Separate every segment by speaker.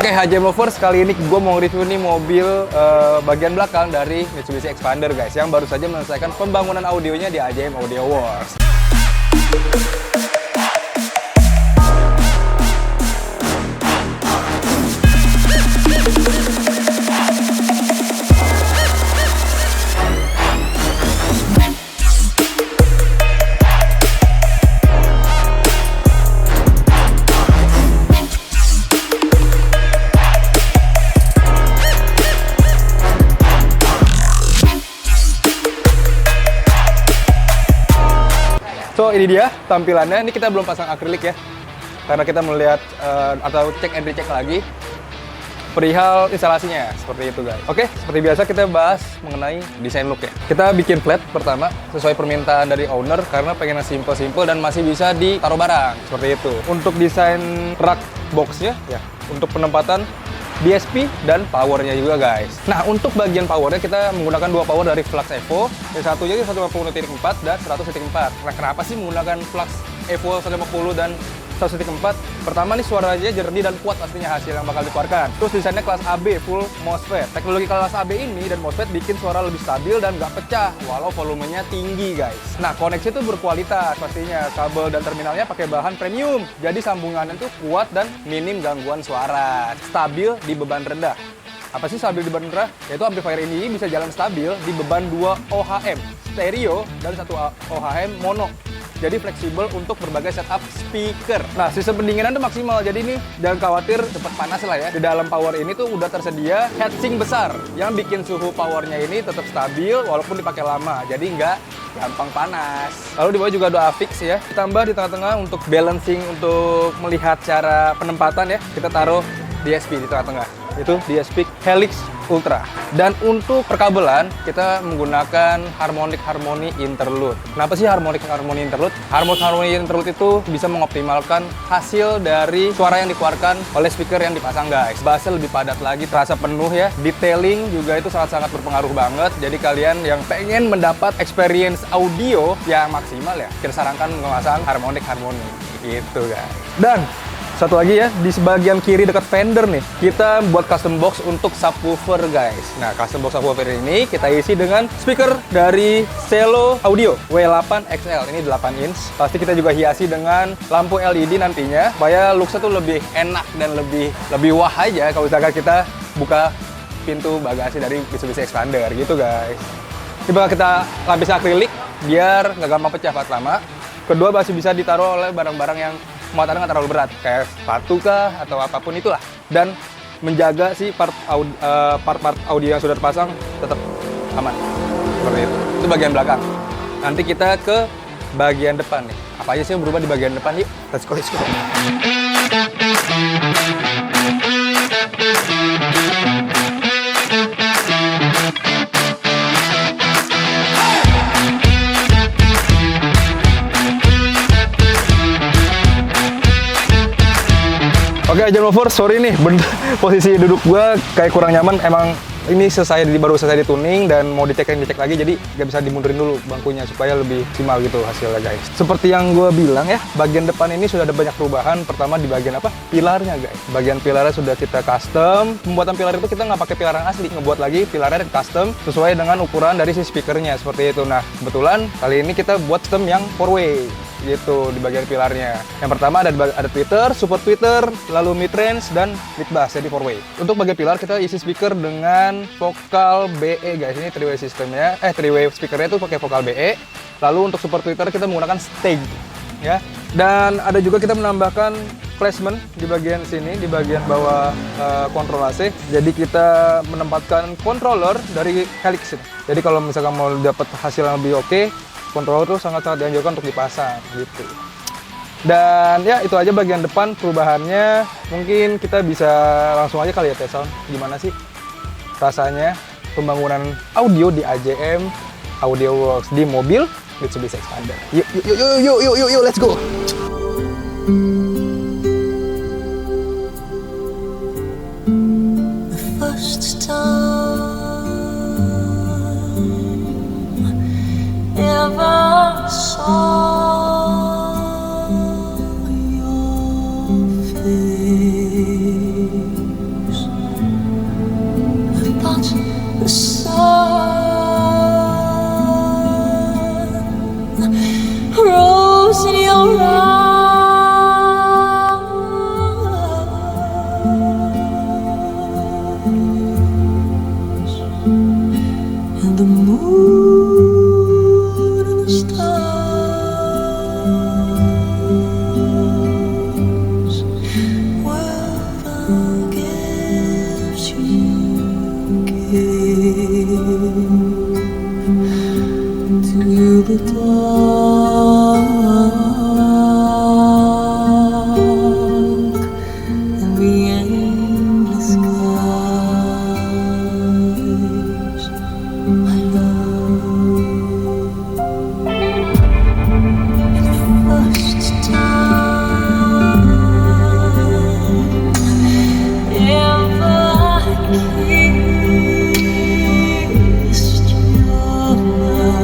Speaker 1: Oke, HJM Lovers, kali ini gue mau review nih mobil bagian belakang dari Mitsubishi Xpander guys, yang baru saja menyelesaikan pembangunan audionya di HJM Audio Awards. So ini dia tampilannya. Ini kita belum pasang akrilik ya, karena kita melihat atau cek and recheck lagi perihal instalasinya seperti itu guys. Oke, seperti biasa kita bahas mengenai desain look ya. Kita bikin flat pertama sesuai permintaan dari owner karena pengen simple-simple dan masih bisa ditaruh barang seperti itu. Untuk desain rak boxnya ya, untuk penempatan DSP dan powernya juga guys. Nah, untuk bagian powernya kita menggunakan dua power dari Flux Evo. Yang satunya 150.4 dan 100.4. Nah, kenapa sih menggunakan Flux Evo 150 dan 100.4? Pertama nih, suaranya jernih dan kuat pastinya hasil yang bakal dikeluarkan. Terus desainnya kelas AB full MOSFET. Teknologi kelas AB ini dan MOSFET bikin suara lebih stabil dan nggak pecah walau volumenya tinggi guys. Nah, koneksi itu berkualitas pastinya. Kabel dan terminalnya pakai bahan premium. Jadi sambungannya tuh kuat dan minim gangguan suara. Stabil di beban rendah. Apa sih stabil di beban rendah? Yaitu amplifier ini bisa jalan stabil di beban 2 OHM stereo dan 1 OHM mono. Jadi fleksibel untuk berbagai setup speaker. Nah, sistem pendinginan itu maksimal. Jadi ini jangan khawatir cepat panas lah ya. Di dalam power ini tuh udah tersedia heatsink besar yang bikin suhu powernya ini tetap stabil walaupun dipakai lama. Jadi nggak gampang panas. Lalu di bawah juga ada affix ya. Ditambah di tengah-tengah untuk balancing, untuk melihat cara penempatan ya. Kita taruh DSP di tengah-tengah. Itu DSP Helix Ultra. Dan untuk perkabelan kita menggunakan harmonic harmony interlude. Kenapa sih harmonic harmony interlude? Harmonic harmony interlude itu bisa mengoptimalkan hasil dari suara yang dikeluarkan oleh speaker yang dipasang guys. Bassnya lebih padat lagi, terasa penuh ya. Detailing juga itu sangat-sangat berpengaruh banget. Jadi kalian yang pengen mendapat experience audio yang maksimal ya, kita sarankan memasang harmonic harmony gitu guys. Dan satu lagi ya, di sebagian kiri dekat fender nih, kita buat custom box untuk subwoofer guys. Nah, custom box subwoofer ini kita isi dengan speaker dari Selo Audio W8 XL. Ini 8 inch. Pasti kita juga hiasi dengan lampu LED nantinya, supaya looks-nya tuh lebih enak dan lebih wah aja kalau misalkan kita buka pintu bagasi dari Mitsubishi Xpander gitu guys. Ini bakal kita lapis akrilik biar nggak gampang pecah pas lama. Kedua, masih bisa ditaruh oleh barang-barang yang muatannya nggak terlalu berat, kayak sepatu kah atau apapun itulah, dan menjaga si part-part audio yang sudah terpasang tetap aman seperti itu. Itu bagian belakang. Nanti kita ke bagian depan nih. Apa aja sih yang berubah di bagian depan? Yuk, let's go. Oke, HJM Lovers, sorry nih, posisi duduk gua kayak kurang nyaman. Emang ini baru selesai dituning dan mau dicek lagi, jadi nggak bisa dimundurin dulu bangkunya supaya lebih optimal gitu hasilnya guys. Seperti yang gua bilang ya, bagian depan ini sudah ada banyak perubahan. Pertama di bagian apa? Pilarnya guys. Bagian pilarnya sudah kita custom. Pembuatan pilar itu kita nggak pakai pilar yang asli, ngebuat lagi pilarnya custom sesuai dengan ukuran dari si speakernya seperti itu. Nah, kebetulan kali ini kita buat sistem yang 4-way gitu di bagian pilarnya. Yang pertama ada tweeter, support tweeter, lalu mid range dan mid bass, jadi 4-way. Untuk bagian pilar kita isi speaker dengan vokal BE guys. Ini 3-way sistemnya, 3-way speakernya itu pakai vokal BE. Lalu untuk support tweeter kita menggunakan Steg ya. Dan ada juga kita menambahkan placement di bagian sini, di bagian bawah kontrol AC. Jadi kita menempatkan controller dari Helix ini. Jadi kalau misalkan mau dapat hasil yang lebih oke, controller itu sangat-sangat dianjurkan untuk dipasang gitu. Dan ya itu aja bagian depan perubahannya. Mungkin kita bisa langsung aja kali ya tes sound. Gimana sih rasanya pembangunan audio di HJM Audio Works di mobil Mitsubishi Xpander. Yuk, let's go.
Speaker 2: The first time ever saw your face rose in your eyes, and the moon and the stars were the gifts you gave to the dark and the endless skies, my love. And the first time ever I kissed your mouth,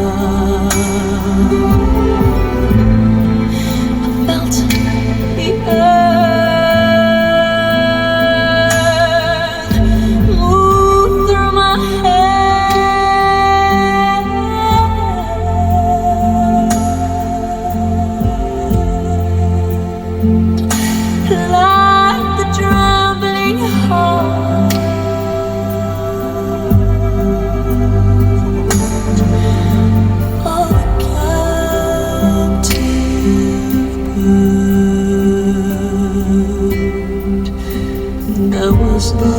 Speaker 2: I felt the earth move through my head, like the trembling heart of a captive bird that was there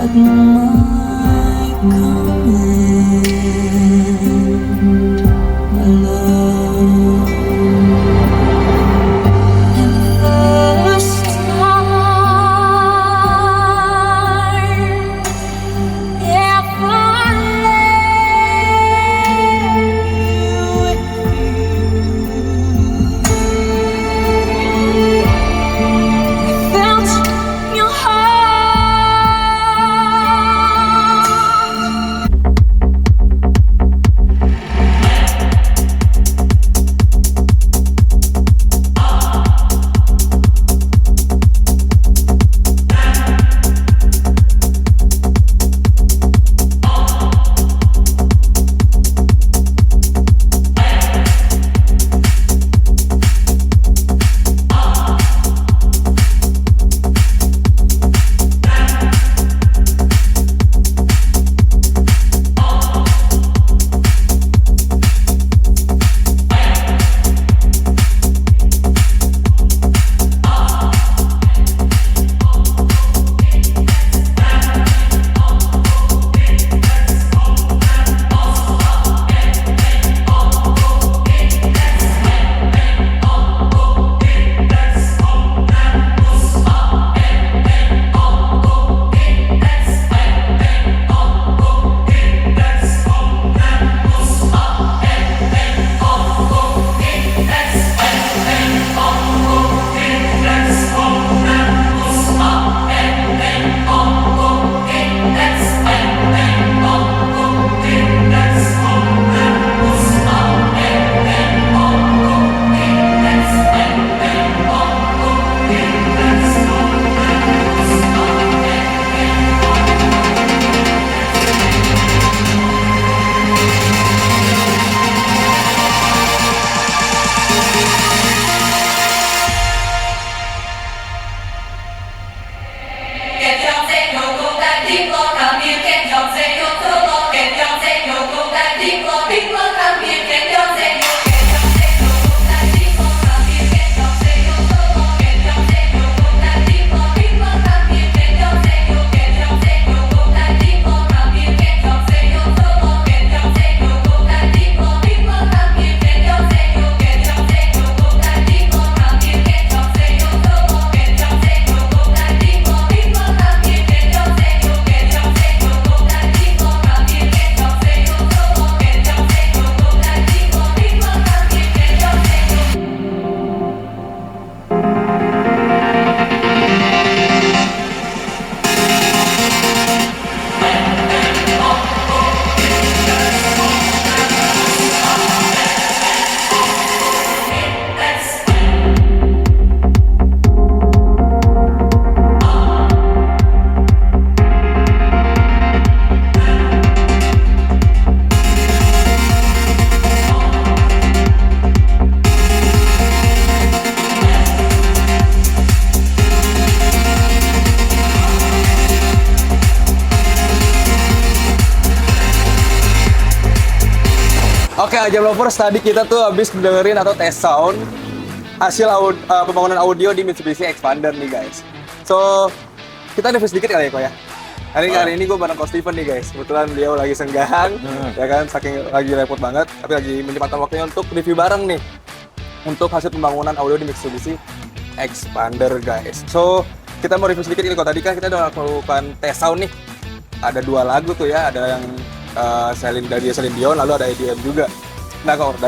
Speaker 2: at my command, my love. And the first time ever I lay with you,
Speaker 1: Oke, Ajam Lovers, tadi kita tuh habis dengerin atau tes sound hasil pembangunan audio di Mitsubishi Expander nih guys. So, kita review sedikit kali ya kok ya. Hari ini gue bareng Ko Steven nih guys. Kebetulan beliau lagi senggang, ya kan, saking lagi repot banget, tapi lagi menyempatkan waktunya untuk review bareng nih. Untuk hasil pembangunan audio di Mitsubishi Expander guys. So, kita mau review sedikit ini kok. Tadi kan kita udah melakukan tes sound nih. Ada 2 lagu tuh ya, ada yang dari Celine Dion, lalu ada EDM juga. Nah kok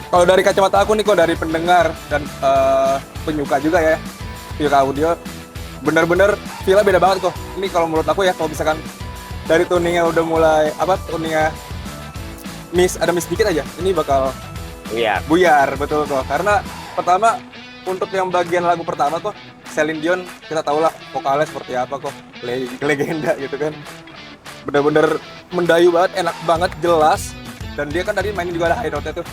Speaker 1: kalau dari kacamata aku nih kok, dari pendengar dan penyuka juga ya, penyuka audio, bener-bener feel-nya beda banget kok. Ini kalau menurut aku ya, kalau misalkan dari tuningnya udah mulai tuningnya ada miss dikit aja, ini bakal buyar betul kok. Karena pertama untuk yang bagian lagu pertama kok, Celine Dion kita tahu lah vokalnya seperti apa kok, legenda gitu kan. Bener-bener mendayu banget, enak banget, jelas. Dan dia kan tadi mainin juga ada high note-nya tuh.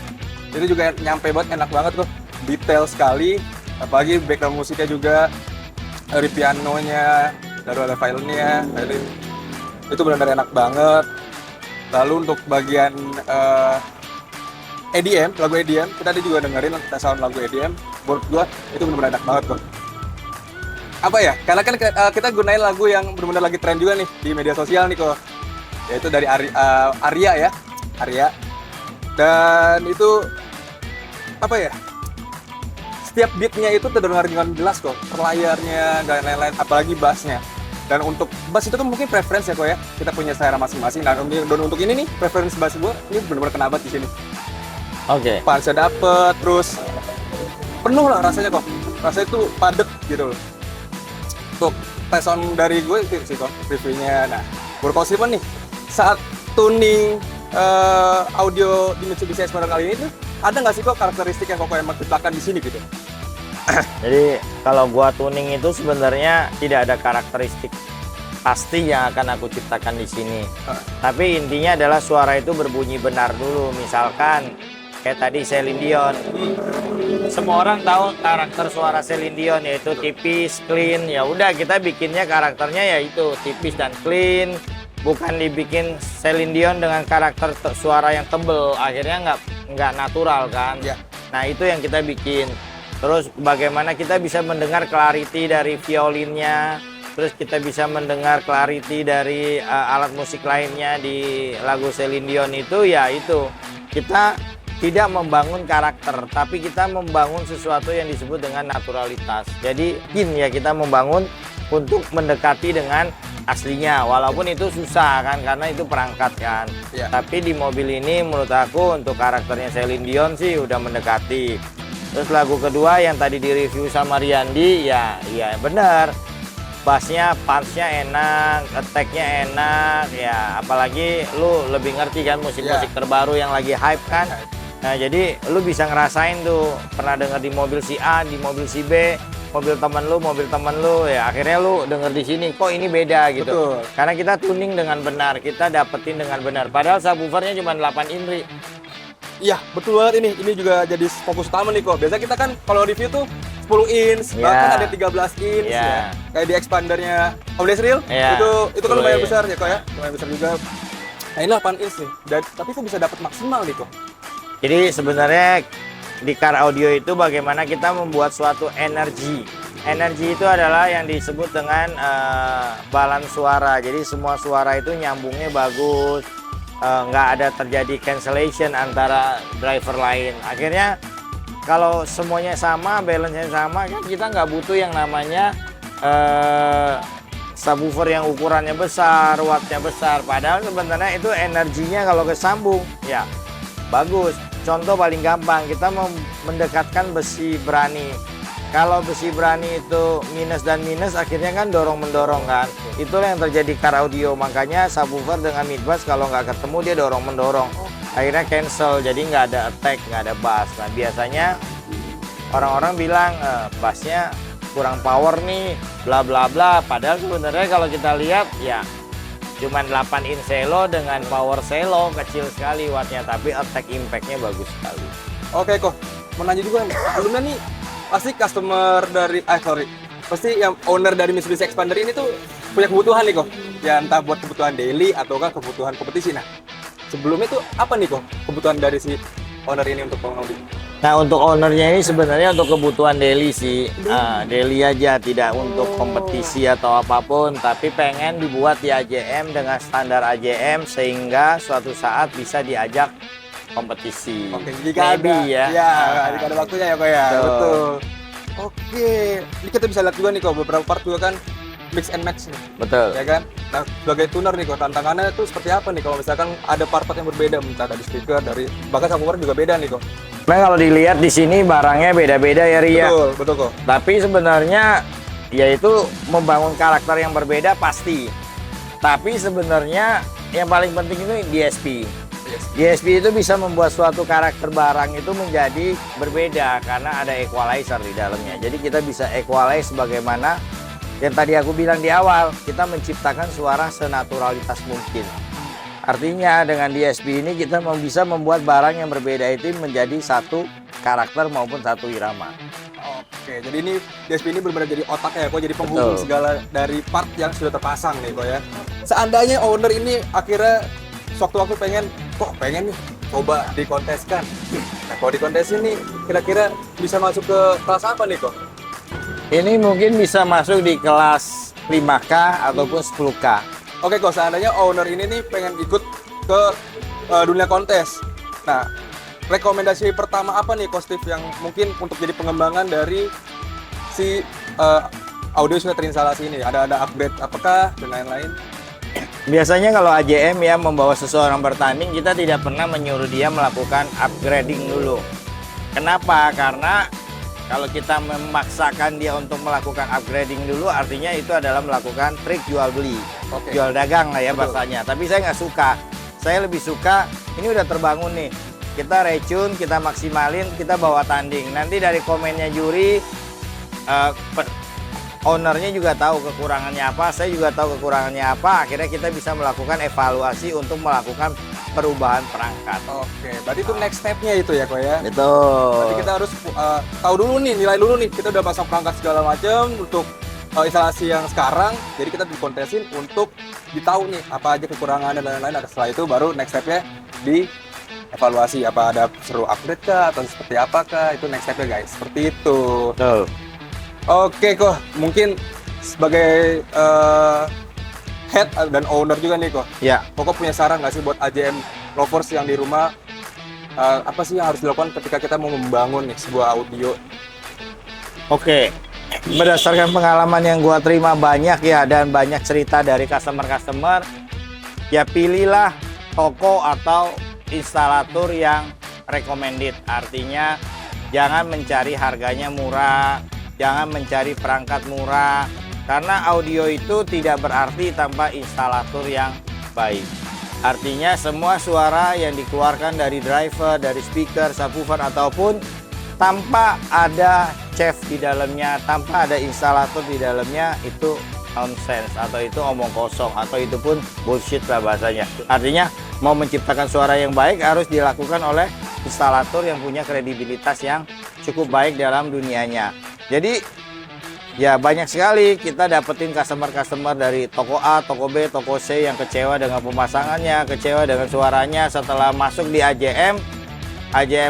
Speaker 1: Itu juga nyampe banget, enak banget tuh. Detail sekali, apalagi background musiknya juga, dari pianonya, lalu ada violin. Itu benar-benar enak banget. Lalu untuk bagian EDM, lagu EDM, kita tadi juga dengerin kita sound lagu EDM. Menurut gua itu benar-benar enak banget tuh. Apa ya? Karena kan kita gunain lagu yang benar-benar lagi tren juga nih di media sosial nih kok. Yaitu dari Arya ya. Arya. Dan itu apa ya? Setiap beatnya itu terdengar dengan jelas kok. Perlayarnya dan lain-lain, apalagi bassnya. Dan untuk bass itu kan mungkin preference ya kok ya. Kita punya selera masing-masing. Dan untuk ini nih, preference bass gue ini benar-benar kena banget di sini. Oke. Punch-nya dapet, terus penuh lah rasanya kok. Rasanya itu padet gitu loh. Untuk tes sound dari gue sih kok reviewnya. Nah, Ko Steven nih saat tuning audio di Mitsubishi Expander kali ini tuh ada nggak sih kok karakteristik yang kok emang ciptakan di sini gitu?
Speaker 3: Jadi kalau gua tuning itu sebenarnya tidak ada karakteristik pasti yang akan aku ciptakan di sini. Tapi intinya adalah suara itu berbunyi benar dulu. Misalkan kayak tadi Celine Dion. Semua orang tahu karakter suara Celine Dion, yaitu tipis, clean. Ya udah, kita bikinnya karakternya yaitu tipis dan clean. Bukan dibikin Celine Dion dengan karakter suara yang tebel, akhirnya nggak natural kan. Yeah. Nah itu yang kita bikin. Terus bagaimana kita bisa mendengar clarity dari violinnya, terus kita bisa mendengar clarity dari alat musik lainnya di lagu Celine Dion itu, ya itu kita tidak membangun karakter, tapi kita membangun sesuatu yang disebut dengan naturalitas. Jadi ya kita membangun untuk mendekati dengan aslinya, walaupun itu susah kan, karena itu perangkat kan. Yeah. Tapi di mobil ini menurut aku untuk karakternya Celine Dion sih udah mendekati. Terus lagu kedua yang tadi direview sama Riyandi, ya benar. Bassnya, punch-nya enak, attack-nya enak, ya apalagi lu lebih ngerti kan musik-musik terbaru yang lagi hype kan. Nah jadi lu bisa ngerasain tuh, pernah denger di mobil si A, di mobil si B, mobil teman lu, ya akhirnya lu denger di sini kok ini beda gitu. Betul. Karena kita tuning dengan benar, kita dapetin dengan benar. Padahal subwoofernya cuma 8 inri.
Speaker 1: Iya, betul banget ini. Ini juga jadi fokus utama nih kok. Biasa kita kan kalau review tuh 10 inch, bahkan ada 13 inch ya. Kayak di Expandernya Om Desril, itu kan lumayan besar ya kok ya. Lumayan besar juga. Nah ini 8 inch nih. Tapi kok bisa dapat maksimal nih kok.
Speaker 3: Jadi sebenarnya di car audio itu bagaimana kita membuat suatu energi. Energi itu adalah yang disebut dengan balance suara. Jadi semua suara itu nyambungnya bagus, nggak ada terjadi cancellation antara driver lain. Akhirnya kalau semuanya sama, balance-nya sama, kan kita nggak butuh yang namanya subwoofer yang ukurannya besar, wattnya besar. Padahal sebenarnya itu energinya kalau kesambung, ya bagus. Contoh paling gampang, kita mau mendekatkan besi berani. Kalau besi berani itu minus dan minus, akhirnya kan dorong-mendorong kan. Itulah yang terjadi car audio. Makanya subwoofer dengan midbass kalau nggak ketemu dia dorong-mendorong. Akhirnya cancel, jadi nggak ada attack, nggak ada bass. Nah biasanya orang-orang bilang bassnya kurang power nih, bla bla bla. Padahal sebenarnya kalau kita lihat ya cuman 8 in selo dengan power selo kecil sekali wattnya, tapi attack impactnya bagus sekali.
Speaker 1: Oke kok, mau nanya juga nih, sebelumnya nih pasti customer dari, pasti yang owner dari Mitsubishi Expander ini tuh punya kebutuhan nih kok, ya entah buat kebutuhan daily ataukah kebutuhan kompetisi. Nah sebelumnya tuh apa nih kok kebutuhan dari si owner ini untuk Bang Audi?
Speaker 3: Nah, untuk ownernya ini sebenarnya untuk kebutuhan daily sih. Daily aja, tidak untuk kompetisi atau apapun, tapi pengen dibuat di AJM dengan standar AJM sehingga suatu saat bisa diajak kompetisi.
Speaker 1: Oke, jika
Speaker 3: Maybe,
Speaker 1: ada
Speaker 3: ya.
Speaker 1: ya, jika ada waktunya ya kok ya.
Speaker 3: Betul.
Speaker 1: Betul. Oke, ini kita bisa lihat juga nih kok beberapa part juga kan mix and match nih.
Speaker 3: Betul.
Speaker 1: Ya kan? Nah, sebagai tuner nih kok tantangannya itu seperti apa nih kalau misalkan ada part-part yang berbeda, entah dari speaker, dari bahkan subwoofer juga beda nih kok.
Speaker 3: Nah, kalau dilihat di sini barangnya beda-beda ya Ria.
Speaker 1: Betul, betul kok.
Speaker 3: Tapi sebenarnya yaitu membangun karakter yang berbeda pasti. Tapi sebenarnya yang paling penting itu DSP.
Speaker 1: Yes.
Speaker 3: DSP itu bisa membuat suatu karakter barang itu menjadi berbeda karena ada equalizer di dalamnya. Jadi kita bisa equalize sebagaimana yang tadi aku bilang di awal, kita menciptakan suara senaturalitas mungkin. Artinya dengan DSP ini kita bisa membuat barang yang berbeda itu menjadi satu karakter maupun satu irama.
Speaker 1: Oke, jadi ini DSP ini benar-benar jadi otaknya ya kok, jadi penghubung
Speaker 3: Betul.
Speaker 1: segala dari part yang sudah terpasang nih kok ya. Seandainya owner ini akhirnya sewaktu-waktu pengen nih coba dikonteskan. Nah, kalau dikontesin nih kira-kira bisa masuk ke kelas apa nih kok?
Speaker 3: Ini mungkin bisa masuk di kelas 5K ataupun 10K.
Speaker 1: Oke kok, seandainya owner ini nih pengen ikut ke dunia kontes. Nah, rekomendasi pertama apa nih Ko Steve yang mungkin untuk jadi pengembangan dari si audio sudah terinstalasi ini? Ada upgrade apakah dan lain-lain?
Speaker 3: Biasanya kalau AJM ya membawa seseorang bertanding, kita tidak pernah menyuruh dia melakukan upgrading dulu. Kenapa? Karena kalau kita memaksakan dia untuk melakukan upgrading dulu, artinya itu adalah melakukan trik jual beli,
Speaker 1: Oke.
Speaker 3: jual dagang lah ya
Speaker 1: Betul.
Speaker 3: bahasanya. Tapi saya nggak suka. Saya lebih suka ini udah terbangun nih, kita retune, kita maksimalin, kita bawa tanding. Nanti dari komennya juri, ownernya juga tahu kekurangannya apa, saya juga tahu kekurangannya apa. Akhirnya kita bisa melakukan evaluasi untuk melakukan perubahan perangkat.
Speaker 1: Oke, berarti itu next step-nya itu ya kok ya?
Speaker 3: Betul.
Speaker 1: Berarti kita harus tahu dulu nih, nilai dulu nih. Kita udah pasang perangkat segala macam untuk instalasi yang sekarang. Jadi kita dikontesin untuk ditahu nih apa aja kekurangannya dan lain-lain. Nah, setelah itu baru next step-nya di evaluasi apa ada seru upgrade kah atau seperti apakah, itu next step-nya guys. Seperti itu.
Speaker 3: Betul.
Speaker 1: Oke kok, mungkin sebagai head dan owner juga nih kok.
Speaker 3: Ya.
Speaker 1: Kok punya saran nggak sih buat AJM lovers yang di rumah? Apa sih yang harus dilakukan ketika kita mau membangun nih sebuah audio?
Speaker 3: Oke. Berdasarkan pengalaman yang gua terima banyak ya dan banyak cerita dari customer-customer, ya pilihlah toko atau instalator yang recommended. Artinya jangan mencari harganya murah, jangan mencari perangkat murah, karena audio itu tidak berarti tanpa instalator yang baik. Artinya semua suara yang dikeluarkan dari driver, dari speaker, subwoofer ataupun tanpa ada chef di dalamnya, tanpa ada instalator di dalamnya, itu nonsense atau itu omong kosong atau itu pun bullshit lah bahasanya. Artinya mau menciptakan suara yang baik harus dilakukan oleh instalator yang punya kredibilitas yang cukup baik dalam dunianya. Jadi ya banyak sekali kita dapetin customer-customer dari toko A, toko B, toko C yang kecewa dengan pemasangannya, kecewa dengan suaranya. Setelah masuk di AJM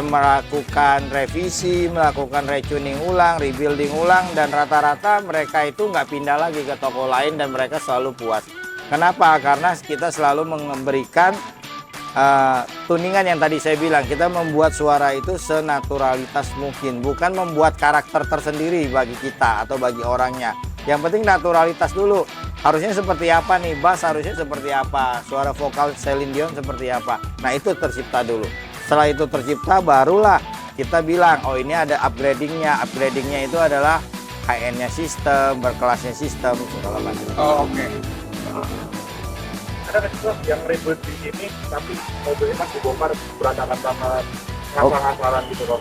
Speaker 3: melakukan revisi, melakukan retuning ulang, rebuilding ulang, dan rata-rata mereka itu nggak pindah lagi ke toko lain dan mereka selalu puas. Kenapa? Karena kita selalu memberikan tuningan yang tadi saya bilang, kita membuat suara itu senaturalitas mungkin, bukan membuat karakter tersendiri bagi kita atau bagi orangnya. Yang penting naturalitas dulu. Harusnya seperti apa nih, bass harusnya seperti apa, suara vokal Celine Dion seperti apa. Nah itu tercipta dulu. Setelah itu tercipta barulah kita bilang, oh ini ada upgradingnya. Upgradingnya itu adalah high-end-nya sistem, berkelasnya sistem, segala macam.
Speaker 1: Oh, oke.
Speaker 4: Ada kan yang ribet di sini tapi mobilnya masih bongkar berantakan sama ngasal-ngasalan gitu loh.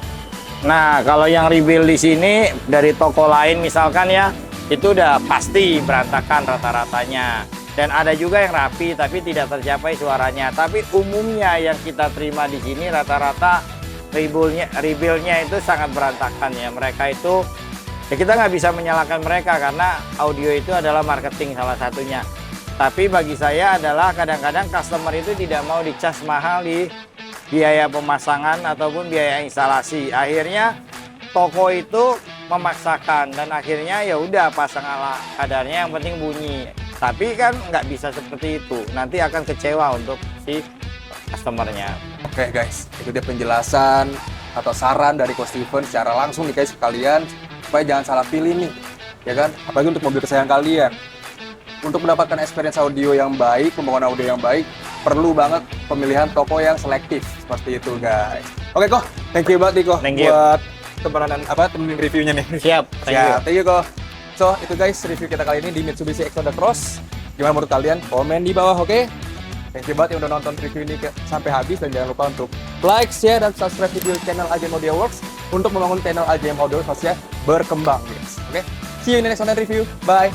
Speaker 3: Nah, kalau yang rebuild di sini dari toko lain misalkan ya, itu udah pasti berantakan rata-ratanya. Dan ada juga yang rapi tapi tidak tercapai suaranya. Tapi umumnya yang kita terima di sini rata-rata rebuildnya itu sangat berantakan ya. Mereka itu ya kita nggak bisa menyalahkan mereka karena audio itu adalah marketing salah satunya. Tapi bagi saya adalah kadang-kadang customer itu tidak mau dicas mahal di biaya pemasangan ataupun biaya instalasi. Akhirnya toko itu memaksakan dan akhirnya ya udah pasang ala kadarnya, yang penting bunyi. Tapi kan nggak bisa seperti itu. Nanti akan kecewa untuk si customernya.
Speaker 1: Oke guys, itu dia penjelasan atau saran dari Coach Steven secara langsung nih guys kalian, supaya jangan salah pilih nih, ya kan? Apalagi untuk mobil kesayangan kalian. Untuk mendapatkan experience audio yang baik, pembangunan audio yang baik, perlu banget pemilihan toko yang selektif seperti itu guys. Oke kok, thank you banget nih kok
Speaker 3: Thank you.
Speaker 1: buat temenin reviewnya nih.
Speaker 3: Siap,
Speaker 1: Thank you kok. So itu guys review kita kali ini di Mitsubishi Xpander Cross. Gimana menurut kalian? Komen di bawah, oke? Thank you banget yang udah nonton review ini sampai habis, dan jangan lupa untuk like, share, dan subscribe video channel AJM Audio Works untuk membangun channel AJM Audio Works ya berkembang guys. Oke? See you in the next one review. Bye.